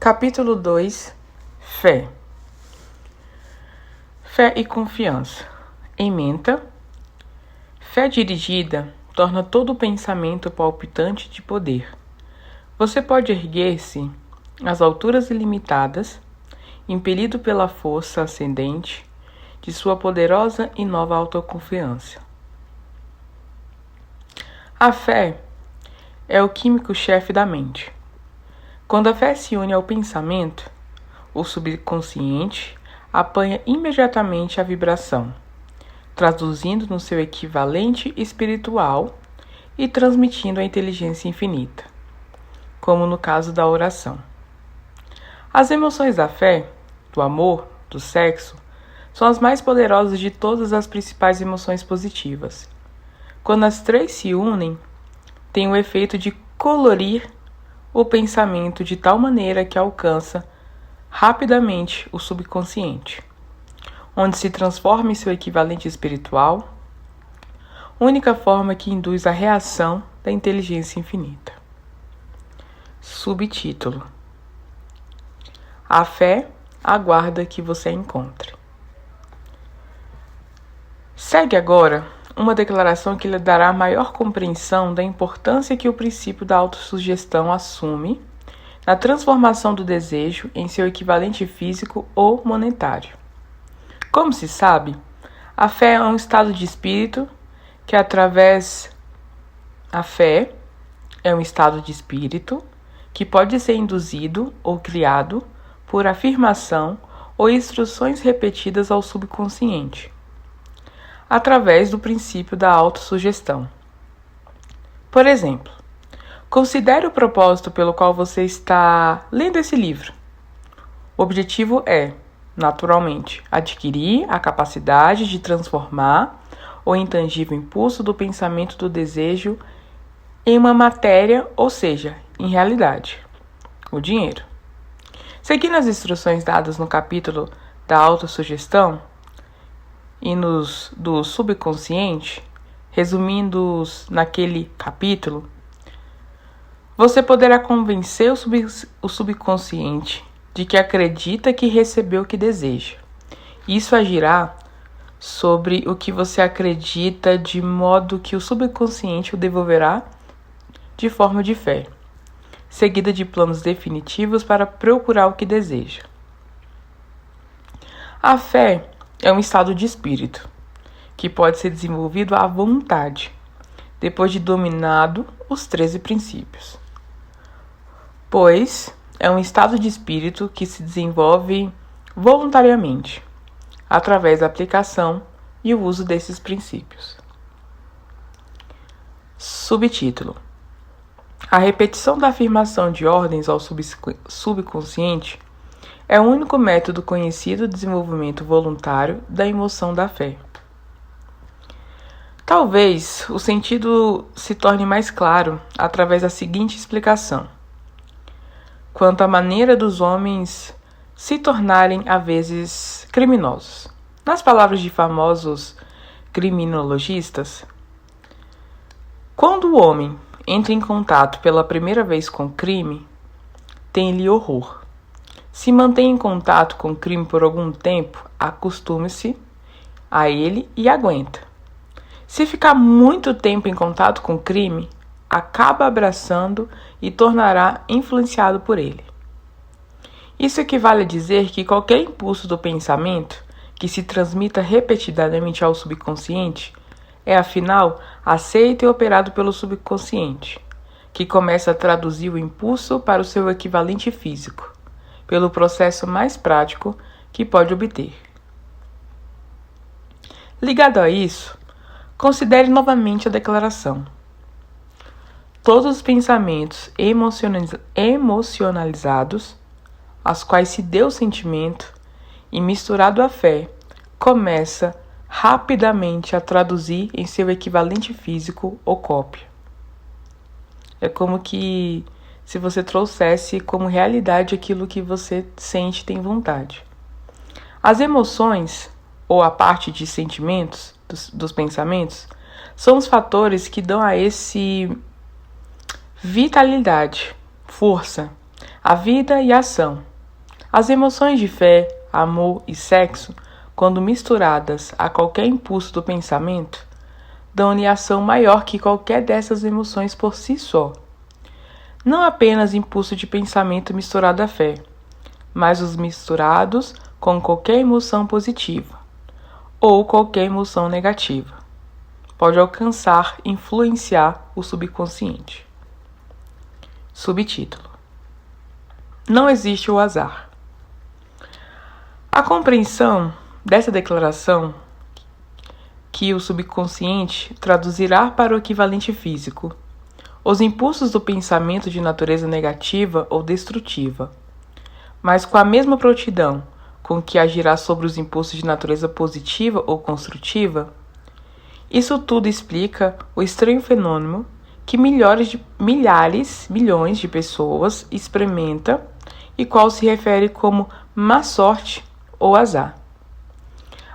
Capítulo 2. Fé. Fé e confiança. Ementa. Fé dirigida torna todo o pensamento palpitante de poder. Você pode erguer-se às alturas ilimitadas, impelido pela força ascendente de sua poderosa e nova autoconfiança. A fé é o químico-chefe da mente. Quando a fé se une ao pensamento, o subconsciente apanha imediatamente a vibração, traduzindo no seu equivalente espiritual e transmitindo a inteligência infinita, como no caso da oração. As emoções da fé, do amor, do sexo, são as mais poderosas de todas as principais emoções positivas. Quando as três se unem, tem o efeito de colorir o pensamento de tal maneira que alcança rapidamente o subconsciente, onde se transforma em seu equivalente espiritual, única forma que induz a reação da inteligência infinita. Subtítulo: A fé aguarda que você encontre. Segue agora uma declaração que lhe dará maior compreensão da importância que o princípio da autossugestão assume na transformação do desejo em seu equivalente físico ou monetário. Como se sabe, a fé é um estado de espírito que pode ser induzido ou criado por afirmação ou instruções repetidas ao subconsciente, através do princípio da autossugestão. Por exemplo, considere o propósito pelo qual você está lendo esse livro. O objetivo é, naturalmente, adquirir a capacidade de transformar o intangível impulso do pensamento do desejo em uma matéria, ou seja, em realidade, o dinheiro. Seguindo as instruções dadas no capítulo da autossugestão e do subconsciente, resumindo-os naquele capítulo, você poderá convencer o subconsciente de que acredita que recebeu o que deseja. Isso agirá sobre o que você acredita, de modo que o subconsciente o devolverá de forma de fé, seguida de planos definitivos para procurar o que deseja. A fé é um estado de espírito que pode ser desenvolvido à vontade, depois de dominado os 13 princípios. Pois é um estado de espírito que se desenvolve voluntariamente, através da aplicação e o uso desses princípios. Subtítulo: A repetição da afirmação de ordens ao subconsciente é o único método conhecido de desenvolvimento voluntário da emoção da fé. Talvez o sentido se torne mais claro através da seguinte explicação: quanto à maneira dos homens se tornarem às vezes criminosos. Nas palavras de famosos criminologistas, quando o homem entra em contato pela primeira vez com o crime, tem-lhe horror. Se mantém em contato com o crime por algum tempo, acostume-se a ele e aguenta. Se ficar muito tempo em contato com o crime, acaba abraçando e tornará influenciado por ele. Isso equivale a dizer que qualquer impulso do pensamento que se transmita repetidamente ao subconsciente é, afinal, aceito e operado pelo subconsciente, que começa a traduzir o impulso para o seu equivalente físico, pelo processo mais prático que pode obter. Ligado a isso, considere novamente a declaração. Todos os pensamentos emocionalizados, aos quais se deu o sentimento, e misturado à fé, começa rapidamente a traduzir em seu equivalente físico ou cópia. É como que se você trouxesse como realidade aquilo que você sente e tem vontade. As emoções, ou a parte de sentimentos, dos pensamentos, são os fatores que dão a esse vitalidade, força a vida e a ação. As emoções de fé, amor e sexo, quando misturadas a qualquer impulso do pensamento, dão-lhe ação maior que qualquer dessas emoções por si só. Não apenas impulso de pensamento misturado à fé, mas os misturados com qualquer emoção positiva ou qualquer emoção negativa. Pode alcançar e influenciar o subconsciente. Subtítulo: Não existe o azar. A compreensão dessa declaração, que o subconsciente traduzirá para o equivalente físico os impulsos do pensamento de natureza negativa ou destrutiva, mas com a mesma prontidão com que agirá sobre os impulsos de natureza positiva ou construtiva, isso tudo explica o estranho fenômeno que milhões de pessoas experimenta e qual se refere como má sorte ou azar.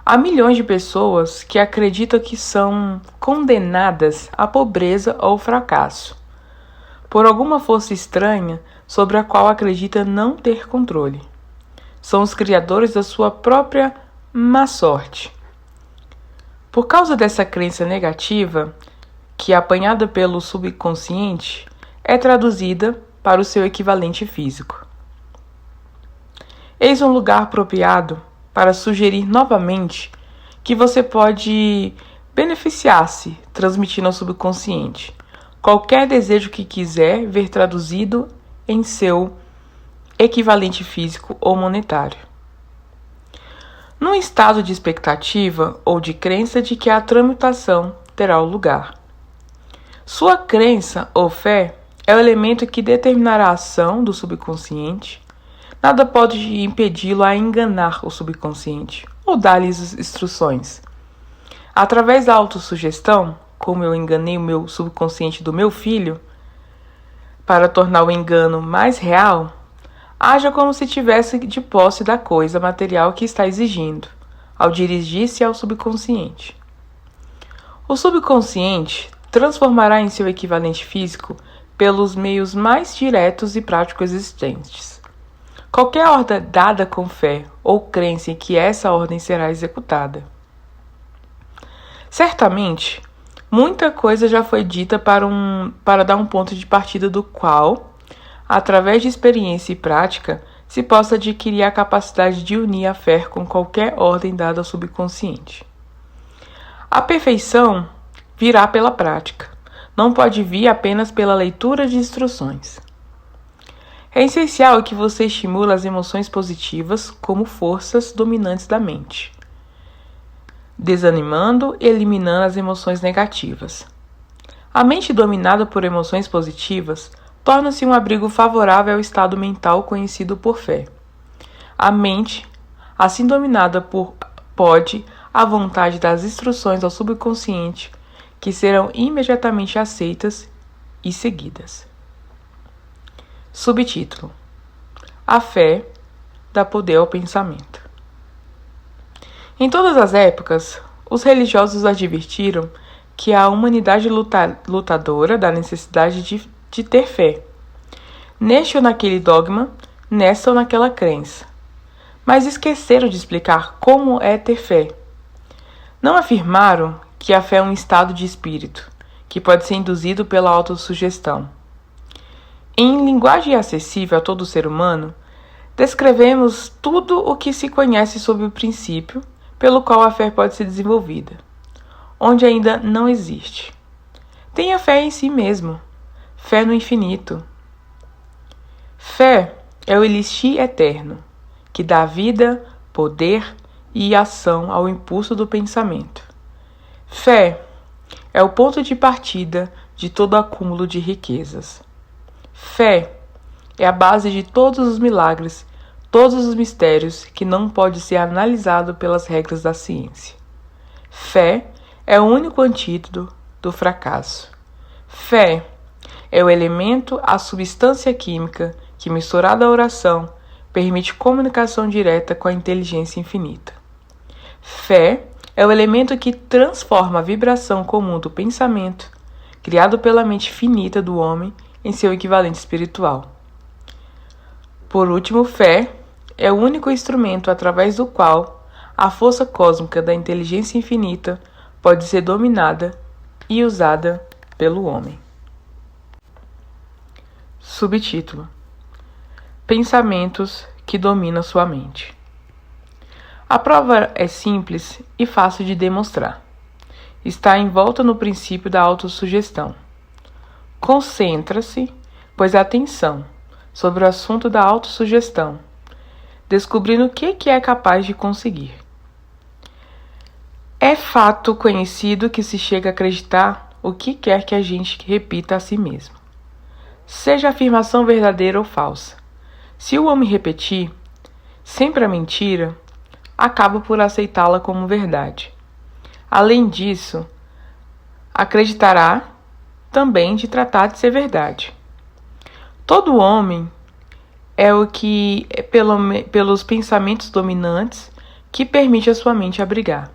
Há milhões de pessoas que acreditam que são condenadas à pobreza ou fracasso, por alguma força estranha sobre a qual acredita não ter controle. São os criadores da sua própria má sorte. Por causa dessa crença negativa, que apanhada pelo subconsciente, é traduzida para o seu equivalente físico. Eis um lugar apropriado para sugerir novamente que você pode beneficiar-se transmitindo ao subconsciente qualquer desejo que quiser ver traduzido em seu equivalente físico ou monetário. Num estado de expectativa ou de crença de que a tramitação terá lugar. Sua crença ou fé é o elemento que determinará a ação do subconsciente. Nada pode impedi-lo a enganar o subconsciente ou dar-lhes instruções. Através da autossugestão, como eu enganei o meu subconsciente do meu filho, para tornar o engano mais real, haja como se tivesse de posse da coisa material que está exigindo, ao dirigir-se ao subconsciente. O subconsciente transformará em seu equivalente físico pelos meios mais diretos e práticos existentes. Qualquer ordem dada com fé ou crença em que essa ordem será executada. Certamente, muita coisa já foi dita para dar um ponto de partida do qual, através de experiência e prática, se possa adquirir a capacidade de unir a fé com qualquer ordem dada ao subconsciente. A perfeição virá pela prática, não pode vir apenas pela leitura de instruções. É essencial que você estimule as emoções positivas como forças dominantes da mente, desanimando e eliminando as emoções negativas. A mente dominada por emoções positivas torna-se um abrigo favorável ao estado mental conhecido por fé. A mente, assim dominada pode, à vontade, das instruções ao subconsciente, que serão imediatamente aceitas e seguidas. Subtítulo: A fé dá poder ao pensamento. Em todas as épocas, os religiosos advertiram que a humanidade lutadora da necessidade de ter fé, neste ou naquele dogma, nesta ou naquela crença. Mas esqueceram de explicar como é ter fé. Não afirmaram que a fé é um estado de espírito, que pode ser induzido pela autossugestão. Em linguagem acessível a todo ser humano, descrevemos tudo o que se conhece sobre o princípio pelo qual a fé pode ser desenvolvida, onde ainda não existe. Tenha fé em si mesmo, fé no infinito. Fé é o elixir eterno, que dá vida, poder e ação ao impulso do pensamento. Fé é o ponto de partida de todo acúmulo de riquezas. Fé é a base de todos os milagres, todos os mistérios que não pode ser analisado pelas regras da ciência. Fé é o único antídoto do fracasso. Fé é o elemento, a substância química que, misturada à oração, permite comunicação direta com a inteligência infinita. Fé é o elemento que transforma a vibração comum do pensamento, criado pela mente finita do homem, em seu equivalente espiritual. Por último, fé é o único instrumento através do qual a força cósmica da inteligência infinita pode ser dominada e usada pelo homem. Subtítulo: Pensamentos que dominam sua mente. A prova é simples e fácil de demonstrar. Está envolta no princípio da autossugestão. Concentra-se, pois, a atenção sobre o assunto da autossugestão, descobrindo o que é capaz de conseguir. É fato conhecido que se chega a acreditar o que quer que a gente repita a si mesmo, seja a afirmação verdadeira ou falsa. Se o homem repetir sempre a mentira, acaba por aceitá-la como verdade. Além disso, acreditará também de tratar de ser verdade. Todo homem é o que, pelos pensamentos dominantes, que permite a sua mente abrigar.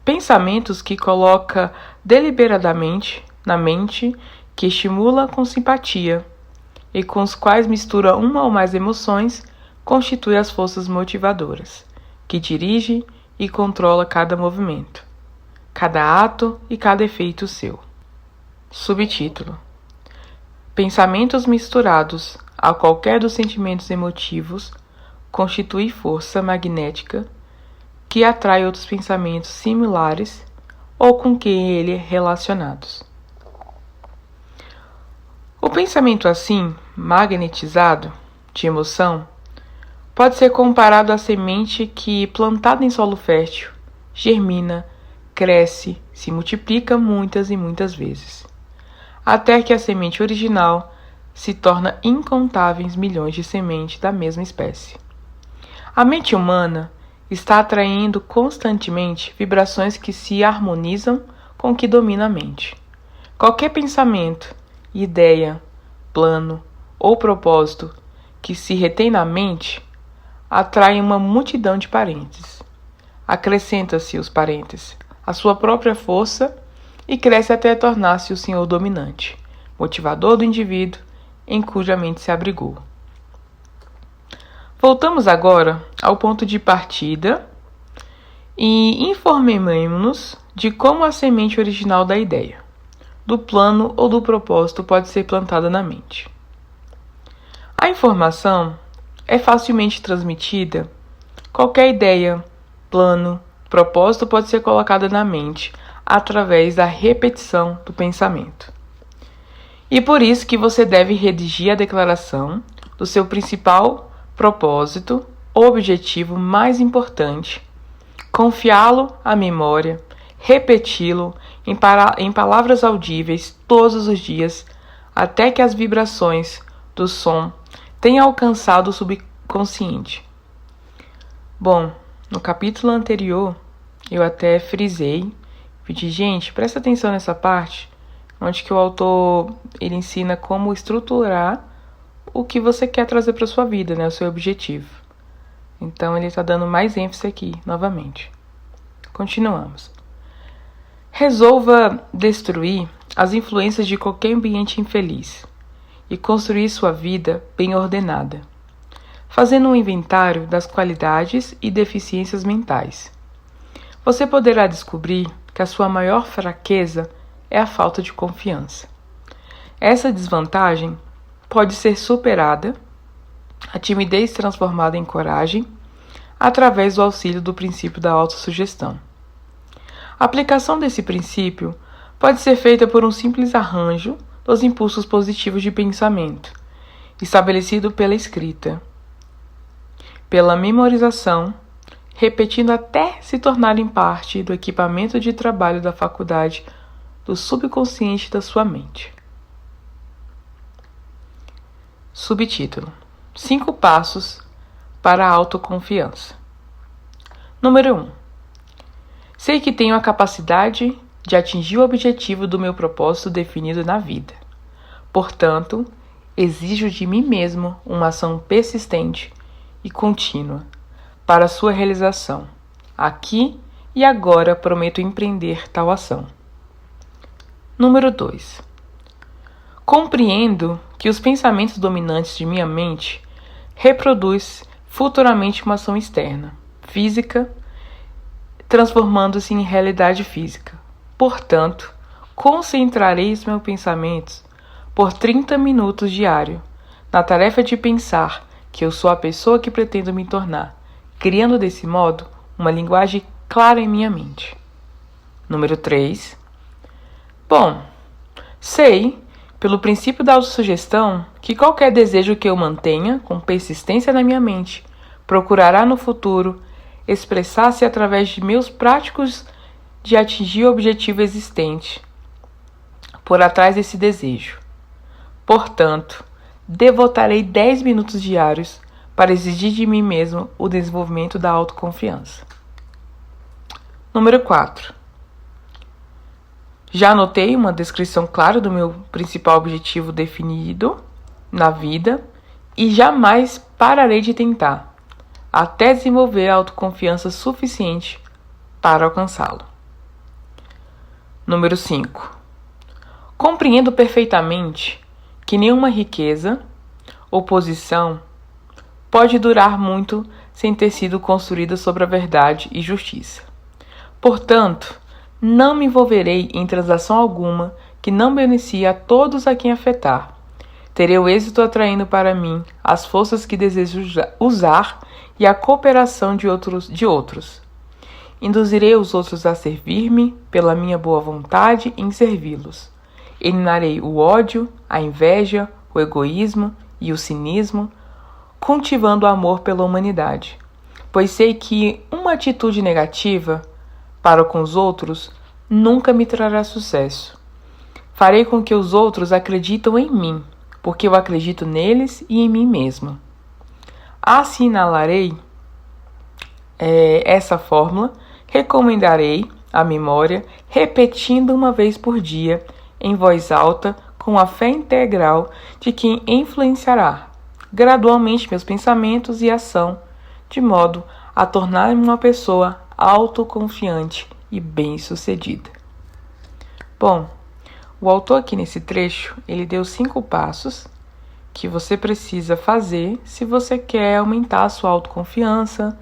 Pensamentos que coloca deliberadamente na mente, que estimula com simpatia e com os quais mistura uma ou mais emoções, constitui as forças motivadoras, que dirige e controla cada movimento, cada ato e cada efeito seu. Subtítulo: Pensamentos misturados a qualquer dos sentimentos emotivos constitui força magnética que atrai outros pensamentos similares ou com quem ele é relacionados. O pensamento assim, magnetizado, de emoção, pode ser comparado à semente que, plantada em solo fértil, germina, cresce, se multiplica muitas e muitas vezes, até que a semente original se torna incontáveis milhões de sementes da mesma espécie. A mente humana está atraindo constantemente vibrações que se harmonizam com o que domina a mente. Qualquer pensamento, ideia, plano ou propósito que se retém na mente atrai uma multidão de parentes. Acrescenta-se os parentes a sua própria força e cresce até tornar-se o senhor dominante, motivador do indivíduo em cuja mente se abrigou. Voltamos agora ao ponto de partida e informemo-nos de como a semente original da ideia, do plano ou do propósito pode ser plantada na mente. A informação é facilmente transmitida. Qualquer ideia, plano, propósito pode ser colocada na mente através da repetição do pensamento. E por isso que você deve redigir a declaração do seu principal propósito, objetivo mais importante, confiá-lo à memória, repeti-lo em palavras audíveis todos os dias, até que as vibrações do som tenham alcançado o subconsciente. Bom, no capítulo anterior, eu até frisei, pedi, gente, presta atenção nessa parte, onde que o autor ele ensina como estruturar o que você quer trazer para sua vida, né, o seu objetivo. Então, ele está dando mais ênfase aqui, novamente. Continuamos. Resolva destruir as influências de qualquer ambiente infeliz e construir sua vida bem ordenada, fazendo um inventário das qualidades e deficiências mentais. Você poderá descobrir que a sua maior fraqueza é a falta de confiança. Essa desvantagem pode ser superada, a timidez transformada em coragem, através do auxílio do princípio da autossugestão. A aplicação desse princípio pode ser feita por um simples arranjo dos impulsos positivos de pensamento, estabelecido pela escrita, pela memorização, repetindo até se tornarem parte do equipamento de trabalho da faculdade do subconsciente da sua mente. Subtítulo: 5 passos para a autoconfiança. Número 1. Sei que tenho a capacidade de atingir o objetivo do meu propósito definido na vida. Portanto, exijo de mim mesmo uma ação persistente e contínua para sua realização. Aqui e agora prometo empreender tal ação. Número 2. Compreendo que os pensamentos dominantes de minha mente reproduz futuramente uma ação externa, física, transformando-se em realidade física. Portanto, concentrarei os meus pensamentos por 30 minutos diário na tarefa de pensar que eu sou a pessoa que pretendo me tornar, criando desse modo uma linguagem clara em minha mente. Número 3. Bom, sei, pelo princípio da autossugestão, que qualquer desejo que eu mantenha com persistência na minha mente procurará no futuro expressar-se através de meios práticos de atingir o objetivo existente por atrás desse desejo. Portanto, devotarei 10 minutos diários para exigir de mim mesmo o desenvolvimento da autoconfiança. Número 4. Já anotei uma descrição clara do meu principal objetivo definido na vida e jamais pararei de tentar, até desenvolver a autoconfiança suficiente para alcançá-lo. Número 5. Compreendo perfeitamente que nenhuma riqueza ou posição pode durar muito sem ter sido construída sobre a verdade e justiça. Portanto, não me envolverei em transação alguma que não beneficie a todos a quem afetar. Terei o êxito atraindo para mim as forças que desejo usar e a cooperação de outros. Induzirei os outros a servir-me pela minha boa vontade em servi-los. Eliminarei o ódio, a inveja, o egoísmo e o cinismo, cultivando o amor pela humanidade, pois sei que uma atitude negativa para com os outros nunca me trará sucesso. Farei com que os outros acreditem em mim, porque eu acredito neles e em mim mesmo. Assinalarei essa fórmula, recomendarei a memória, repetindo uma vez por dia, em voz alta, com a fé integral de quem influenciará gradualmente meus pensamentos e ação, de modo a tornar-me uma pessoa autoconfiante e bem-sucedida. Bom, o autor aqui nesse trecho, ele deu 5 passos que você precisa fazer se você quer aumentar a sua autoconfiança,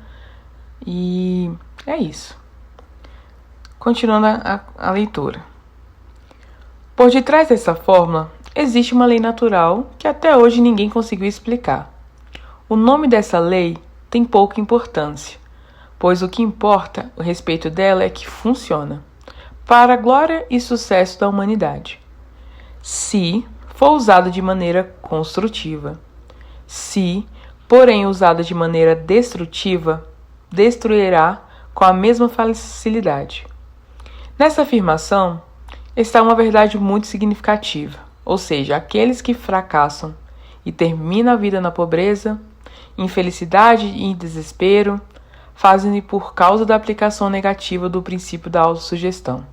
e é isso. Continuando a leitura. Por detrás dessa fórmula, existe uma lei natural que até hoje ninguém conseguiu explicar. O nome dessa lei tem pouca importância, pois o que importa a respeito dela é que funciona, para a glória e sucesso da humanidade, se for usada de maneira construtiva. Se, porém, usada de maneira destrutiva, destruirá com a mesma facilidade. Nessa afirmação está uma verdade muito significativa, ou seja, aqueles que fracassam e terminam a vida na pobreza, infelicidade e desespero, fazem por causa da aplicação negativa do princípio da autossugestão.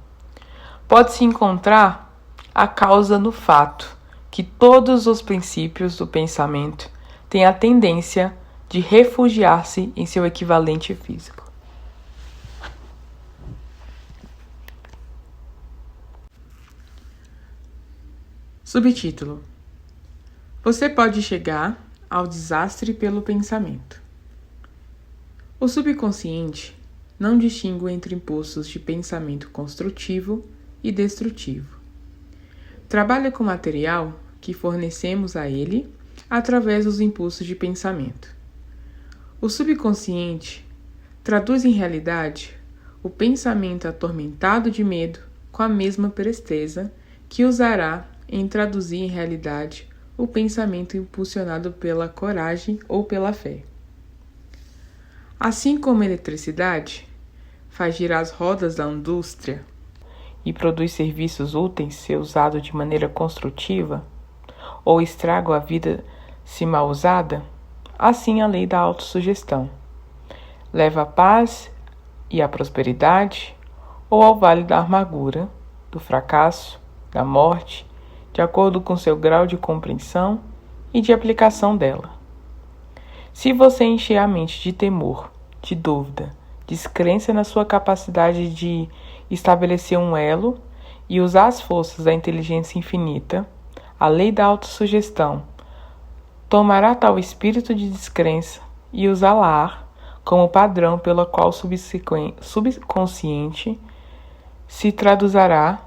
Pode-se encontrar a causa no fato que todos os princípios do pensamento têm a tendência de refugiar-se em seu equivalente físico. Subtítulo: Você pode chegar ao desastre pelo pensamento. O subconsciente não distingue entre impulsos de pensamento construtivo e destrutivo. Trabalha com material que fornecemos a ele através dos impulsos de pensamento. O subconsciente traduz em realidade o pensamento atormentado de medo com a mesma presteza que usará em traduzir em realidade o pensamento impulsionado pela coragem ou pela fé. Assim como a eletricidade faz girar as rodas da indústria e produz serviços úteis se usado de maneira construtiva, ou estraga a vida se mal usada, assim a lei da autossugestão leva à paz e à prosperidade, ou ao vale da amargura, do fracasso, da morte, de acordo com seu grau de compreensão e de aplicação dela. Se você encher a mente de temor, de dúvida, descrença na sua capacidade de estabelecer um elo e usar as forças da inteligência infinita, a lei da autossugestão tomará tal espírito de descrença e usá-la como padrão pela qual o subconsciente se traduzirá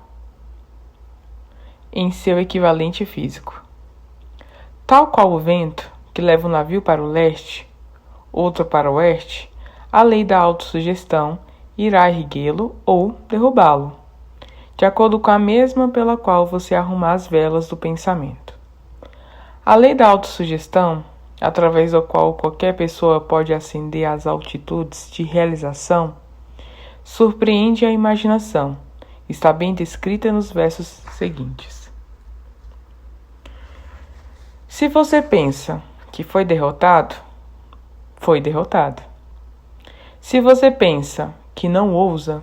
em seu equivalente físico. Tal qual o vento que leva um navio para o leste, outro para o oeste, a lei da autossugestão irá erguê-lo ou derrubá-lo, de acordo com a mesma pela qual você arrumar as velas do pensamento. A lei da autossugestão, através da qual qualquer pessoa pode ascender às altitudes de realização, surpreende a imaginação. Está bem descrita nos versos seguintes. Se você pensa que foi derrotado, foi derrotado. Se você pensa que não ousa,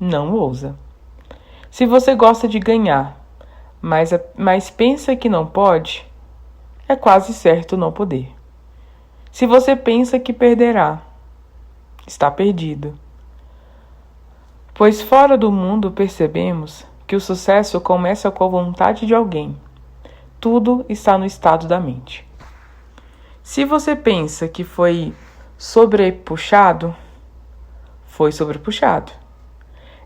não ousa. Se você gosta de ganhar, mas pensa que não pode, é quase certo não poder. Se você pensa que perderá, está perdido. Pois fora do mundo percebemos que o sucesso começa com a vontade de alguém. Tudo está no estado da mente. Se você pensa que foi sobrepuxado, foi sobrepuxado.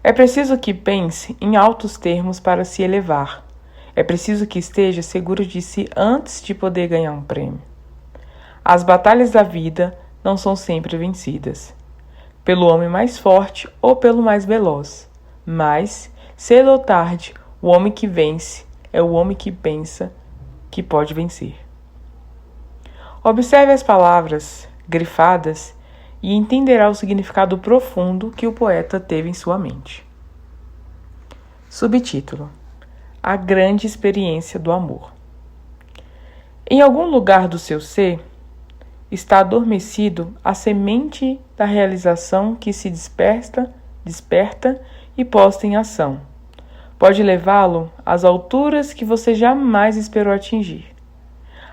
É preciso que pense em altos termos para se elevar. É preciso que esteja seguro de si antes de poder ganhar um prêmio. As batalhas da vida não são sempre vencidas pelo homem mais forte ou pelo mais veloz, mas, cedo ou tarde, o homem que vence é o homem que pensa que pode vencer. Observe as palavras grifadas e entenderá o significado profundo que o poeta teve em sua mente. Subtítulo: A grande experiência do amor. Em algum lugar do seu ser está adormecido a semente da realização que se desperta e posta em ação. Pode levá-lo às alturas que você jamais esperou atingir.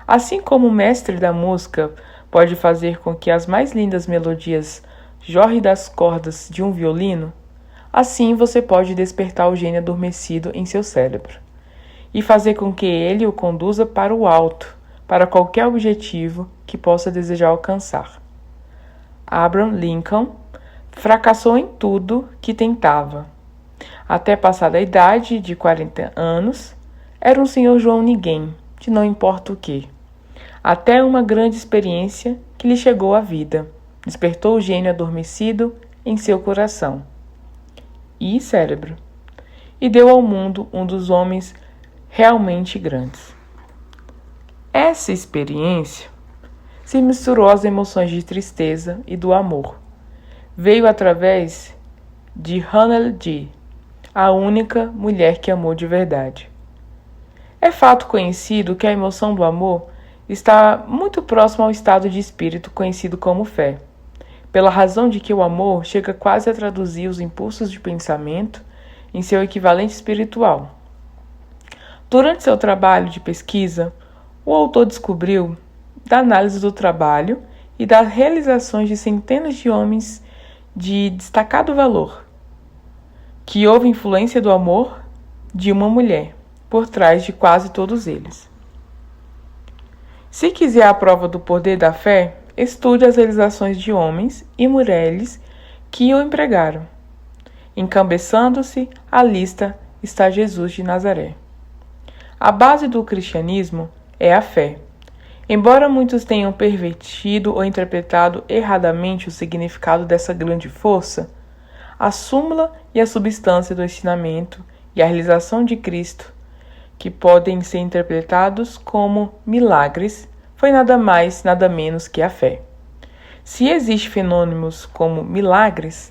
Assim como o mestre da música pode fazer com que as mais lindas melodias jorrem das cordas de um violino, assim você pode despertar o gênio adormecido em seu cérebro e fazer com que ele o conduza para o alto, para qualquer objetivo que possa desejar alcançar. Abraham Lincoln fracassou em tudo que tentava. Até passada a idade de 40 anos, era um senhor João Ninguém, de não importa o que. Até uma grande experiência que lhe chegou à vida, despertou o gênio adormecido em seu coração e cérebro, e deu ao mundo um dos homens realmente grandes. Essa experiência se misturou às emoções de tristeza e do amor. Veio através de Hannah G., a única mulher que amou de verdade. É fato conhecido que a emoção do amor está muito próxima ao estado de espírito conhecido como fé, pela razão de que o amor chega quase a traduzir os impulsos de pensamento em seu equivalente espiritual. Durante seu trabalho de pesquisa, o autor descobriu, da análise do trabalho e das realizações de centenas de homens de destacado valor, que houve influência do amor de uma mulher por trás de quase todos eles. Se quiser a prova do poder da fé, estude as realizações de homens e mulheres que o empregaram. Encabeçando-se a lista está Jesus de Nazaré. A base do cristianismo é a fé. Embora muitos tenham pervertido ou interpretado erradamente o significado dessa grande força, a súmula e a substância do ensinamento e a realização de Cristo, que podem ser interpretados como milagres, foi nada mais, nada menos que a fé. Se existem fenômenos como milagres,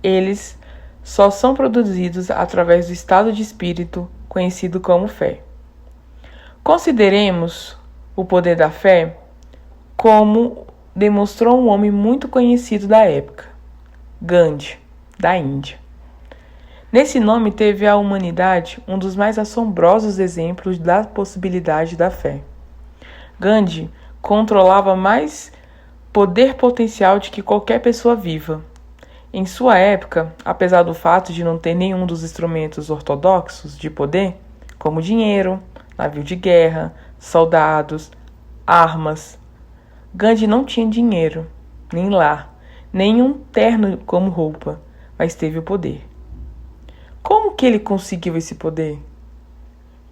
eles só são produzidos através do estado de espírito conhecido como fé. Consideremos o poder da fé como demonstrou um homem muito conhecido da época, Gandhi, da Índia. Nesse nome teve a humanidade um dos mais assombrosos exemplos da possibilidade da fé. Gandhi controlava mais poder potencial do que qualquer pessoa viva. Em sua época, apesar do fato de não ter nenhum dos instrumentos ortodoxos de poder, como dinheiro, navio de guerra, soldados, armas. Gandhi não tinha dinheiro, nem lar, nem um terno como roupa, mas teve o poder. Como que ele conseguiu esse poder?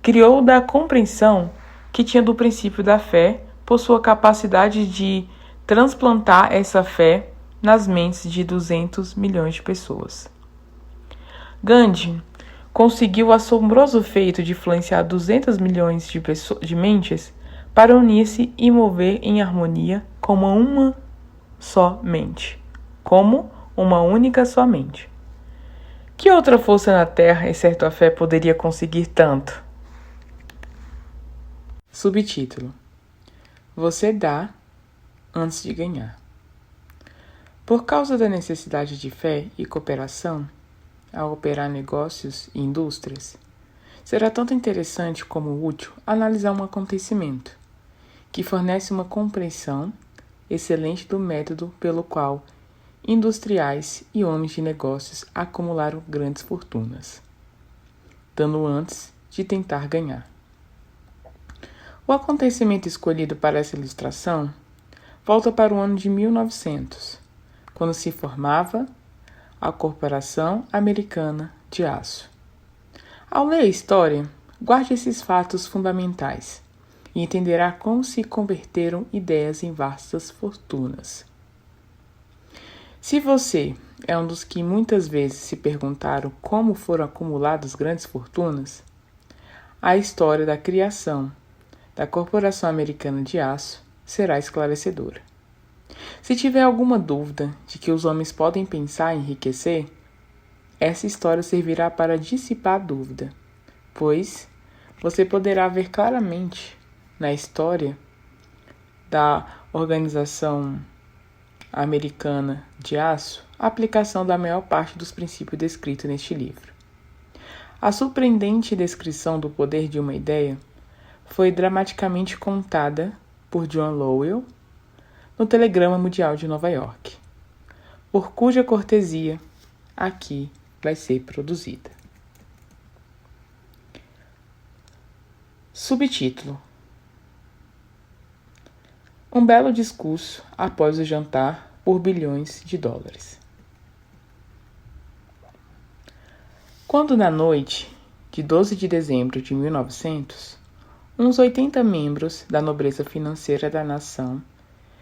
Criou da compreensão que tinha do princípio da fé por sua capacidade de transplantar essa fé nas mentes de 200 milhões de pessoas. Gandhi conseguiu o assombroso feito de influenciar 200 milhões de mentes para unir-se e mover em harmonia como uma só mente, como uma única só mente. Que outra força na Terra, exceto a fé, poderia conseguir tanto? Subtítulo: Você dá antes de ganhar. Por causa da necessidade de fé e cooperação ao operar negócios e indústrias, será tanto interessante como útil analisar um acontecimento que fornece uma compreensão excelente do método pelo qual industriais e homens de negócios acumularam grandes fortunas, dando antes de tentar ganhar. O acontecimento escolhido para essa ilustração volta para o ano de 1900, quando se formava a Corporação Americana de Aço. Ao ler a história, guarde esses fatos fundamentais e entenderá como se converteram ideias em vastas fortunas. Se você é um dos que muitas vezes se perguntaram como foram acumuladas grandes fortunas, a história da criação da Corporação Americana de Aço será esclarecedora. Se tiver alguma dúvida de que os homens podem pensar em enriquecer, essa história servirá para dissipar a dúvida, pois você poderá ver claramente na história da Organização Americana de Aço a aplicação da maior parte dos princípios descritos neste livro. A surpreendente descrição do poder de uma ideia foi dramaticamente contada por John Lowell no Telegrama Mundial de Nova York, por cuja cortesia aqui vai ser produzida. Subtítulo: Um belo discurso após o jantar por bilhões de dólares. Quando na noite de 12 de dezembro de 1900, uns 80 membros da nobreza financeira da nação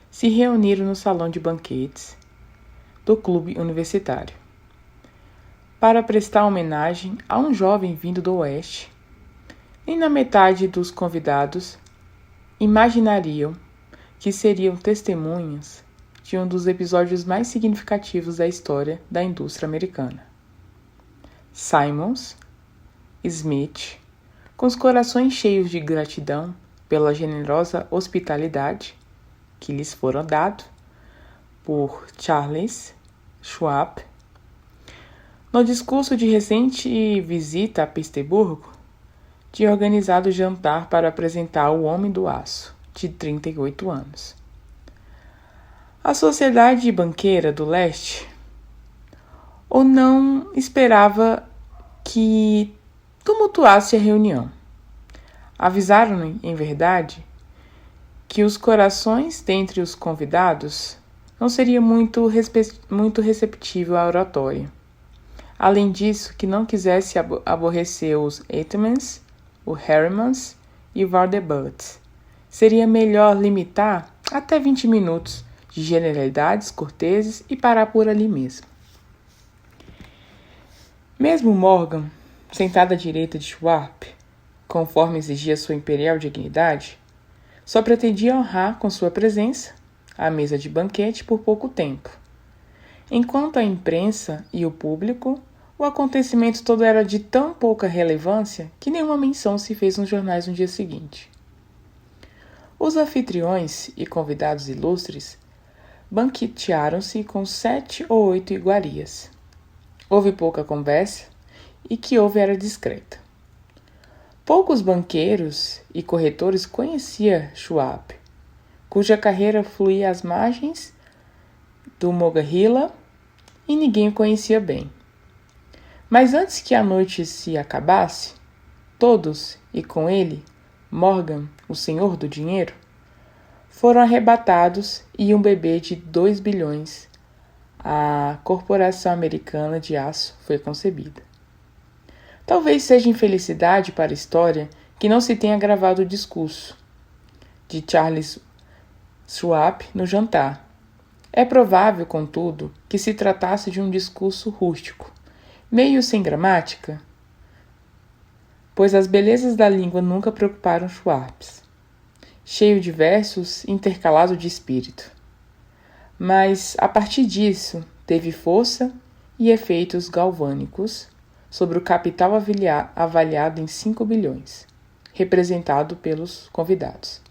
se reuniram no salão de banquetes do clube universitário para prestar homenagem a um jovem vindo do oeste, e na metade dos convidados imaginariam que seriam testemunhas de um dos episódios mais significativos da história da indústria americana. Simons, Smith, com os corações cheios de gratidão pela generosa hospitalidade que lhes fora dado por Charles Schwab, no discurso de recente visita a Petersburgo, tinha organizado o jantar para apresentar o Homem do Aço, de 38 anos. A sociedade banqueira do leste ou não esperava que tumultuasse a reunião. Avisaram-no, em verdade, que os corações dentre os convidados não seriam muito receptivos à oratória. Além disso, que não quisesse aborrecer os Eitmans, o Harrimans e o Vanderbilt. Seria melhor limitar até 20 minutos de generalidades corteses e parar por ali mesmo. Mesmo Morgan, sentado à direita de Schwab, conforme exigia sua imperial dignidade, só pretendia honrar com sua presença a mesa de banquete por pouco tempo. Enquanto a imprensa e o público, o acontecimento todo era de tão pouca relevância que nenhuma menção se fez nos jornais no dia seguinte. Os anfitriões e convidados ilustres banquetearam-se com 7 ou 8 iguarias. Houve pouca conversa e que houve era discreta. Poucos banqueiros e corretores conheciam Schwab, cuja carreira fluía às margens do Monongahela e ninguém o conhecia bem. Mas antes que a noite se acabasse, todos, e com ele, Morgan, o senhor do dinheiro, foram arrebatados e um bebê de 2 bilhões, a Corporação Americana de Aço, foi concebida. Talvez seja infelicidade para a história que não se tenha gravado o discurso de Charles Schwab no jantar. É provável, contudo, que se tratasse de um discurso rústico, meio sem gramática, pois as belezas da língua nunca preocuparam Schwab, cheio de versos intercalados de espírito. Mas, a partir disso, teve força e efeitos galvânicos sobre o capital avaliado em 5 bilhões, representado pelos convidados.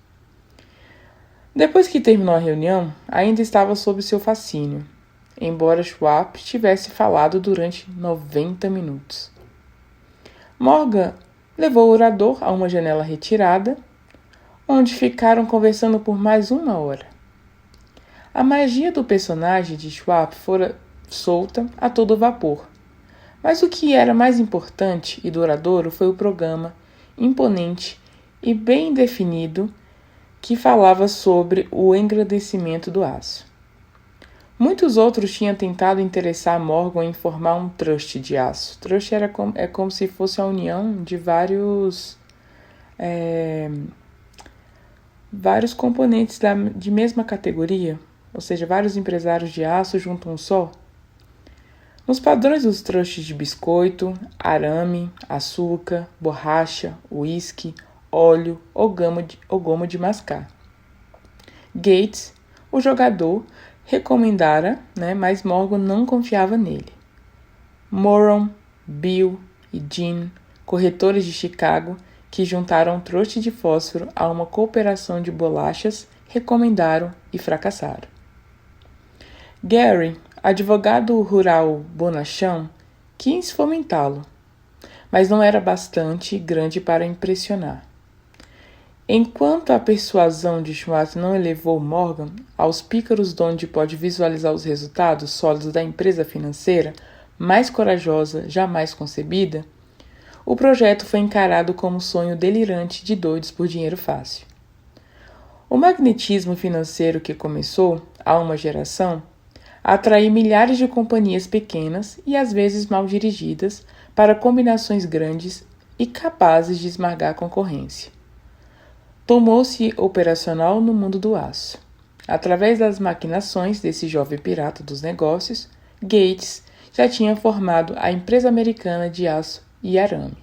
Depois que terminou a reunião, ainda estava sob seu fascínio, embora Schwab tivesse falado durante 90 minutos. Morgan levou o orador a uma janela retirada, onde ficaram conversando por mais 1 hora. A magia do personagem de Schwab fora solta a todo vapor, mas o que era mais importante e duradouro foi o programa imponente e bem definido que falava sobre o engrandecimento do aço. Muitos outros tinham tentado interessar Morgan em formar um trust de aço. Trust é como se fosse a união de vários componentes de mesma categoria, ou seja, vários empresários de aço juntam um só. Nos padrões dos trusts de biscoito, arame, açúcar, borracha, uísque, óleo ou goma de mascar. Gates, o jogador, recomendara, mas Morgan não confiava nele. Moron, Bill e Jean, corretores de Chicago, que juntaram um trust de fósforo a uma cooperação de bolachas, recomendaram e fracassaram. Gary, advogado rural bonachão, quis fomentá-lo, mas não era bastante grande para impressionar. Enquanto a persuasão de Schwartz não elevou Morgan aos pícaros donde pode visualizar os resultados sólidos da empresa financeira mais corajosa jamais concebida, o projeto foi encarado como um sonho delirante de doidos por dinheiro fácil. O magnetismo financeiro que começou, há uma geração, a atrair milhares de companhias pequenas e às vezes mal dirigidas para combinações grandes e capazes de esmagar a concorrência. Tomou-se operacional no mundo do aço. Através das maquinações desse jovem pirata dos negócios, Gates já tinha formado a empresa americana de aço e arame,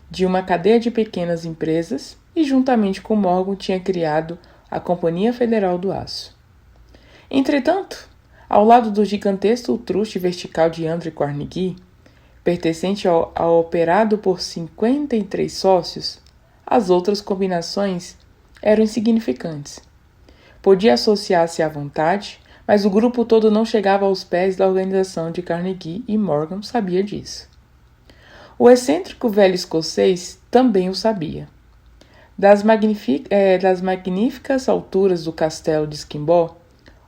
de uma cadeia de pequenas empresas, e juntamente com Morgan tinha criado a Companhia Federal do Aço. Entretanto, ao lado do gigantesco truste vertical de Andrew Carnegie, pertencente ao operado por 53 sócios, as outras combinações eram insignificantes. Podia associar-se à vontade, mas o grupo todo não chegava aos pés da organização de Carnegie e Morgan sabia disso. O excêntrico velho escocês também o sabia. Das magníficas alturas do castelo de Skimbo,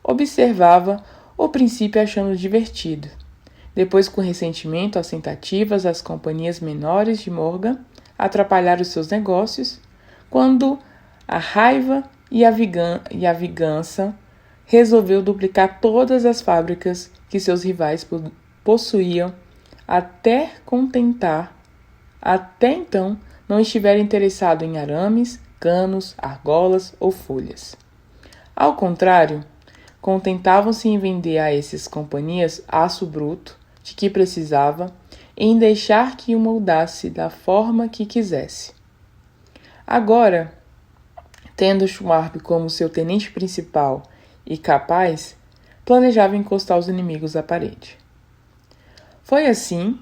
observava o princípio achando divertido. Depois, com ressentimento às tentativas das companhias menores de Morgan atrapalhar os seus negócios, quando a raiva e a vingança resolveu duplicar todas as fábricas que seus rivais possuíam até então não estiver interessado em arames, canos, argolas ou folhas. Ao contrário, contentavam-se em vender a essas companhias aço bruto de que precisava e em deixar que o moldasse da forma que quisesse. Agora, tendo Schwab como seu tenente principal e capaz, planejava encostar os inimigos à parede. Foi assim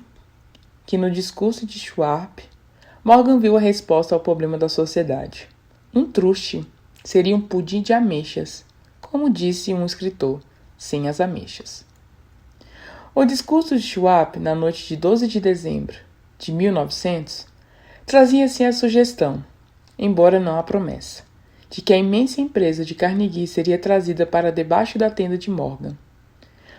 que, no discurso de Schwab, Morgan viu a resposta ao problema da sociedade. Um truste seria um pudim de ameixas, como disse um escritor, sem as ameixas. O discurso de Schwab, na noite de 12 de dezembro de 1900, trazia assim a sugestão, embora não a promessa, de que a imensa empresa de Carnegie seria trazida para debaixo da tenda de Morgan.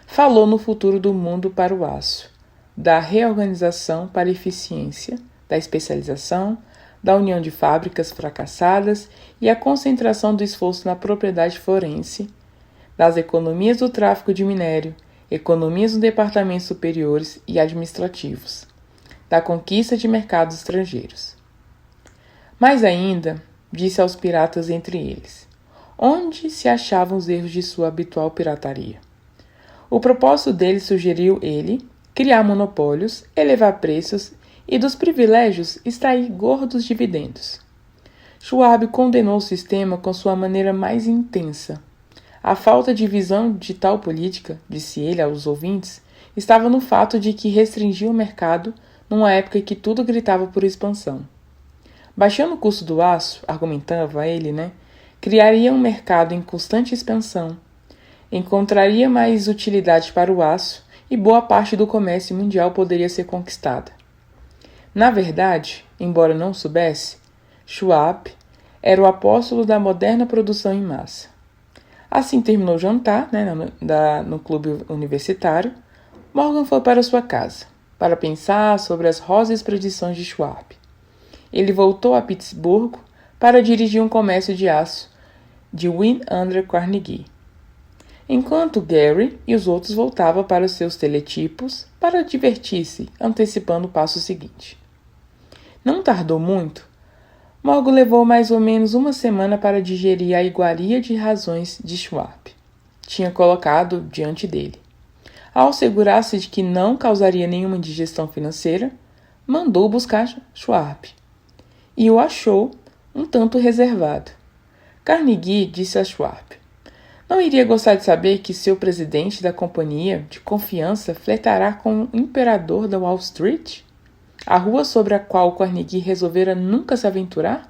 Falou no futuro do mundo para o aço, da reorganização para a eficiência, da especialização, da união de fábricas fracassadas e a concentração do esforço na propriedade forense, das economias do tráfico de minério, economias nos departamentos superiores e administrativos, da conquista de mercados estrangeiros. Mais ainda, disse aos piratas entre eles, onde se achavam os erros de sua habitual pirataria. O propósito dele, sugeriu ele, criar monopólios, elevar preços e dos privilégios extrair gordos dividendos. Schwab condenou o sistema com sua maneira mais intensa. A falta de visão de tal política, disse ele aos ouvintes, estava no fato de que restringia o mercado numa época em que tudo gritava por expansão. Baixando o custo do aço, argumentava ele, criaria um mercado em constante expansão, encontraria mais utilidade para o aço e boa parte do comércio mundial poderia ser conquistada. Na verdade, embora não soubesse, Schwab era o apóstolo da moderna produção em massa. Assim terminou o jantar, no clube universitário, Morgan foi para sua casa, para pensar sobre as rosas predições de Schwab. Ele voltou a Pittsburgh para dirigir um comércio de aço de Win under Carnegie, enquanto Gary e os outros voltavam para os seus teletipos para divertir-se, antecipando o passo seguinte. Não tardou muito. Morgan levou mais ou menos uma semana para digerir a iguaria de razões de Schwab. Tinha colocado diante dele. Ao assegurar-se de que não causaria nenhuma indigestão financeira, mandou buscar Schwab. E o achou um tanto reservado. Carnegie disse a Schwab: não iria gostar de saber que seu presidente da companhia de confiança flertará com o imperador da Wall Street? A rua sobre a qual Carnegie resolvera nunca se aventurar?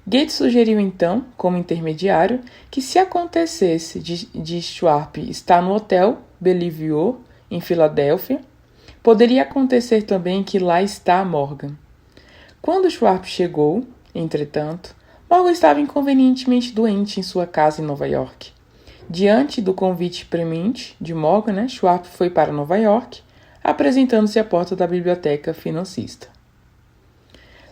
Gates sugeriu então, como intermediário, que se acontecesse de Schwab estar no Hotel Bellevue, em Filadélfia, poderia acontecer também que lá está Morgan. Quando Schwab chegou, entretanto, Morgan estava inconvenientemente doente em sua casa em Nova York. Diante do convite premente de Morgan, Schwab foi para Nova York, apresentando-se à porta da biblioteca financista.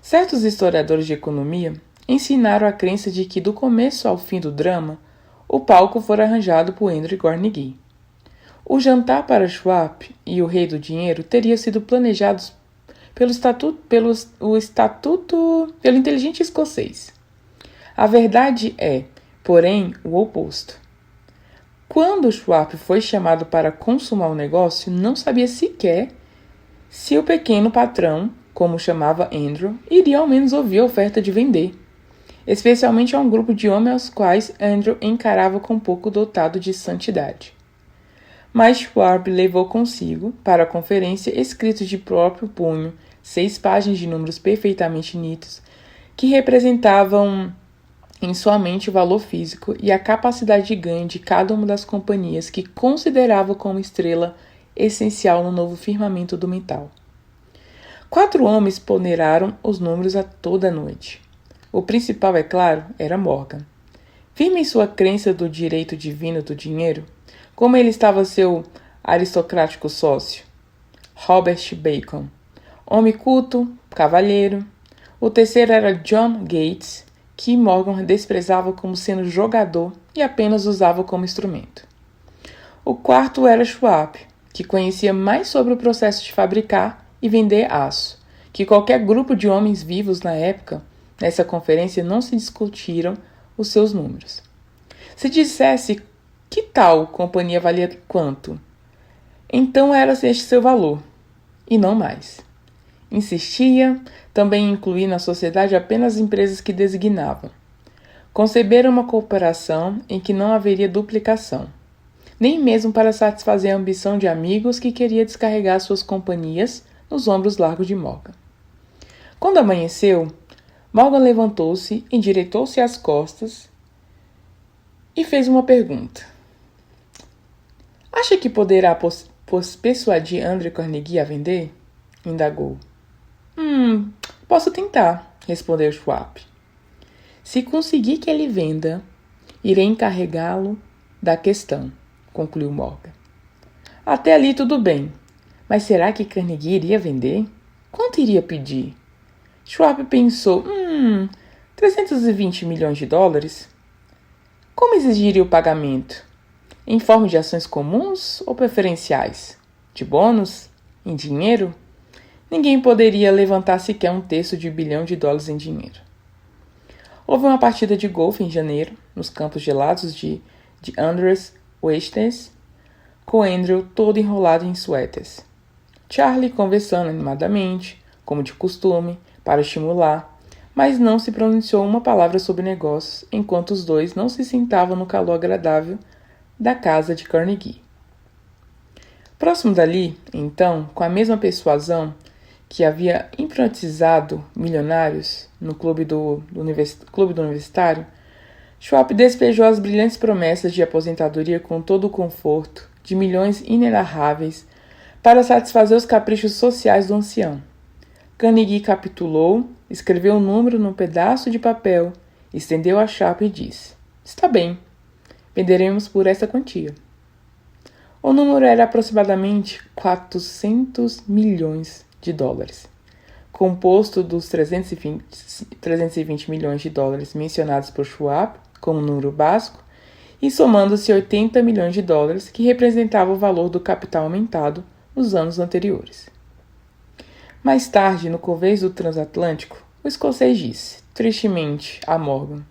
Certos historiadores de economia ensinaram a crença de que, do começo ao fim do drama, o palco fora arranjado por Andrew Carnegie. O jantar para Schwab e o Rei do Dinheiro teria sido planejados pelo inteligente escocês. A verdade é, porém, o oposto. Quando Schwab foi chamado para consumar o negócio, não sabia sequer se o pequeno patrão, como chamava Andrew, iria ao menos ouvir a oferta de vender, especialmente a um grupo de homens aos quais Andrew encarava com pouco dotado de santidade. Mas Schwab levou consigo, para a conferência, escritos de próprio punho, 6 páginas de números perfeitamente nítidos, que representavam em sua mente o valor físico e a capacidade de ganho de cada uma das companhias que considerava como estrela essencial no novo firmamento do metal. 4 homens ponderaram os números a toda a noite. O principal, é claro, era Morgan. Firme em sua crença do direito divino do dinheiro, como ele estava seu aristocrático sócio, Robert Bacon, homem culto, cavalheiro. O terceiro era John Gates, que Morgan desprezava como sendo jogador e apenas usava como instrumento. O quarto era Schwab, que conhecia mais sobre o processo de fabricar e vender aço, que qualquer grupo de homens vivos na época. Nessa conferência não se discutiram os seus números. Se dissesse que tal companhia valia quanto, então era este seu valor, e não mais. Insistia também em incluir na sociedade apenas empresas que designavam. Conceberam uma cooperação em que não haveria duplicação, nem mesmo para satisfazer a ambição de amigos que queria descarregar suas companhias nos ombros largos de Morgan. Quando amanheceu, Morgan levantou-se, endireitou-se às costas e fez uma pergunta. Acha que poderá persuadir Andrew Carnegie a vender? Indagou. Posso tentar, respondeu Schwab. Se conseguir que ele venda, irei encarregá-lo da questão, concluiu Morgan. Até ali tudo bem, mas será que Carnegie iria vender? Quanto iria pedir? Schwab pensou, 320 milhões de dólares? Como exigiria o pagamento? Em forma de ações comuns ou preferenciais? De bônus? Em dinheiro? Ninguém poderia levantar sequer um terço de $1 bilhão em dinheiro. Houve uma partida de golfe em janeiro, nos campos gelados de Andrews Oasis, com Andrew todo enrolado em suéteres. Charlie conversando animadamente, como de costume, para estimular, mas não se pronunciou uma palavra sobre negócios enquanto os dois não se sentavam no calor agradável da casa de Carnegie. Próximo dali, então, com a mesma persuasão que havia hipnotizado milionários no clube do universitário, Schwab despejou as brilhantes promessas de aposentadoria com todo o conforto de milhões inenarráveis para satisfazer os caprichos sociais do ancião. Carnegie capitulou, escreveu um número num pedaço de papel, estendeu a chapa e disse: "Está bem, venderemos por essa quantia." O número era aproximadamente $400 milhões, composto dos 320 milhões de dólares mencionados por Schwab como número básico e somando-se $80 milhões que representava o valor do capital aumentado nos anos anteriores. Mais tarde, no convés do transatlântico, o escocês disse, tristemente, a Morgan: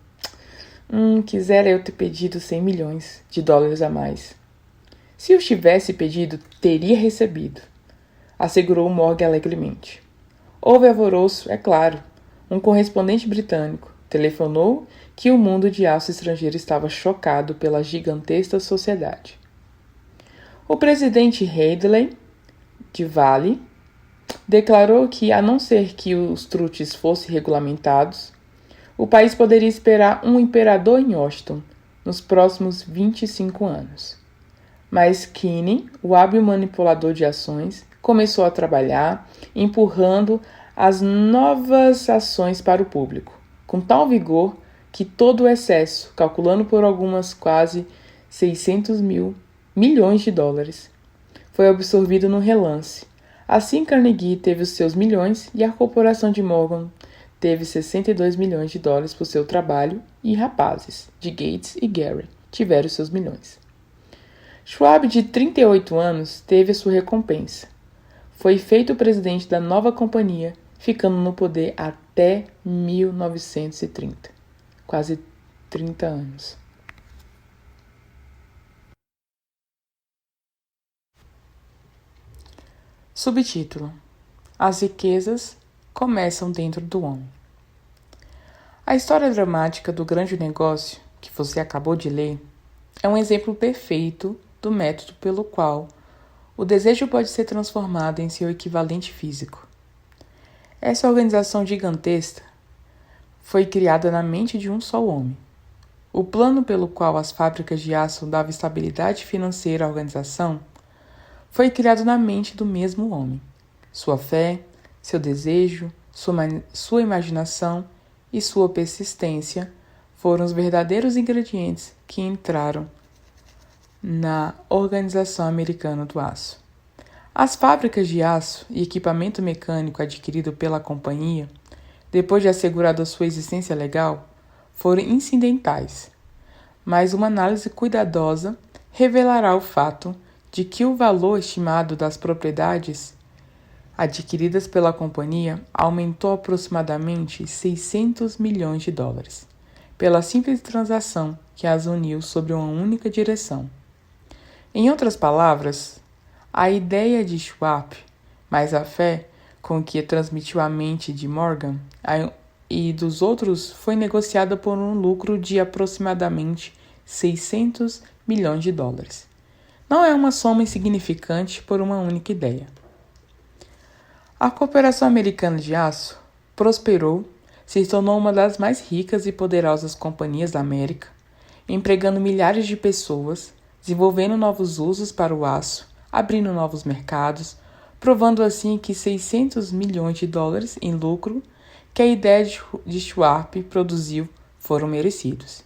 quisera eu ter pedido $100 milhões a mais. Se os tivesse pedido, teria recebido, assegurou Morgan alegremente. Houve alvoroço, é claro. Um correspondente britânico telefonou que o mundo de aço estrangeiro estava chocado pela gigantesca sociedade. O presidente Hadley, de Vale, declarou que, a não ser que os trutes fossem regulamentados, o país poderia esperar um imperador em Washington nos próximos 25 anos. Mas Kinney, o hábil manipulador de ações, começou a trabalhar, empurrando as novas ações para o público, com tal vigor que todo o excesso, calculando por algumas quase $600 milhões, foi absorvido no relance. Assim, Carnegie teve os seus milhões e a corporação de Morgan teve $62 milhões por seu trabalho e rapazes, de Gates e Gary, tiveram seus milhões. Schwab, de 38 anos, teve a sua recompensa. Foi feito presidente da nova companhia, ficando no poder até 1930. Quase 30 anos. Subtítulo: As riquezas começam dentro do homem. A história dramática do grande negócio, que você acabou de ler, é um exemplo perfeito do método pelo qual o desejo pode ser transformado em seu equivalente físico. Essa organização gigantesca foi criada na mente de um só homem. O plano pelo qual as fábricas de aço davam estabilidade financeira à organização foi criado na mente do mesmo homem. Sua fé, seu desejo, sua imaginação e sua persistência foram os verdadeiros ingredientes que entraram na Organização Americana do Aço. As fábricas de aço e equipamento mecânico adquirido pela companhia, depois de assegurada sua existência legal, foram incidentais, mas uma análise cuidadosa revelará o fato de que o valor estimado das propriedades adquiridas pela companhia aumentou aproximadamente $600 milhões, pela simples transação que as uniu sob uma única direção. Em outras palavras, a ideia de Schwab, mais a fé com que transmitiu à mente de Morgan e dos outros, foi negociada por um lucro de aproximadamente $600 milhões. Não é uma soma insignificante por uma única ideia. A Cooperação Americana de Aço prosperou, se tornou uma das mais ricas e poderosas companhias da América, empregando milhares de pessoas, desenvolvendo novos usos para o aço, abrindo novos mercados, provando assim que $600 milhões em lucro que a ideia de Schwab produziu foram merecidos.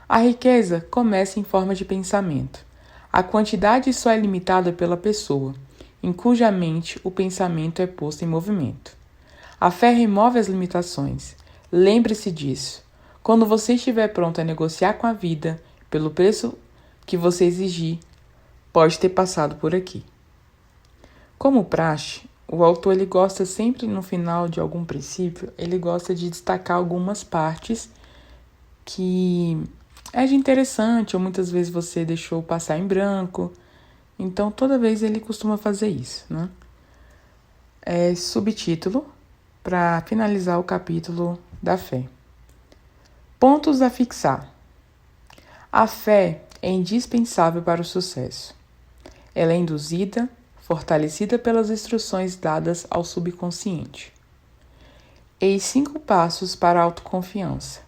A riqueza começa em forma de pensamento. A quantidade só é limitada pela pessoa, em cuja mente o pensamento é posto em movimento. A fé remove as limitações. Lembre-se disso. Quando você estiver pronto a negociar com a vida pelo preço que você exigir, pode ter passado por aqui. Como praxe, o autor ele gosta sempre, no final de algum princípio, ele gosta de destacar algumas partes que é de interessante, ou muitas vezes você deixou passar em branco. Então, toda vez ele costuma fazer isso, né? Subtítulo, para finalizar o capítulo da fé. Pontos a fixar. A fé é indispensável para o sucesso. Ela é induzida, fortalecida pelas instruções dadas ao subconsciente. Eis 5 passos para a autoconfiança.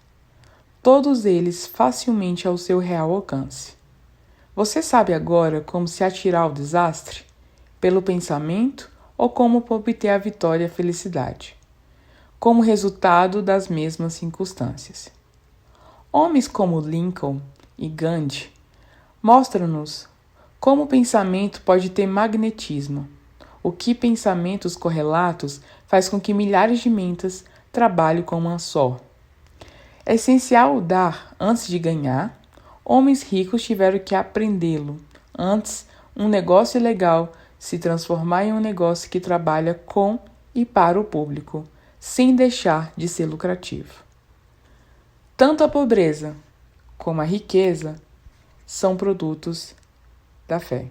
Todos eles facilmente ao seu real alcance. Você sabe agora como se atirar ao desastre? Pelo pensamento ou como obter a vitória e a felicidade? Como resultado das mesmas circunstâncias. Homens como Lincoln e Gandhi mostram-nos como o pensamento pode ter magnetismo, o que pensamentos correlatos faz com que milhares de mentes trabalhem como uma só. É essencial dar antes de ganhar. Homens ricos tiveram que aprendê-lo antes um negócio legal se transformar em um negócio que trabalha com e para o público, sem deixar de ser lucrativo. Tanto a pobreza como a riqueza são produtos da fé.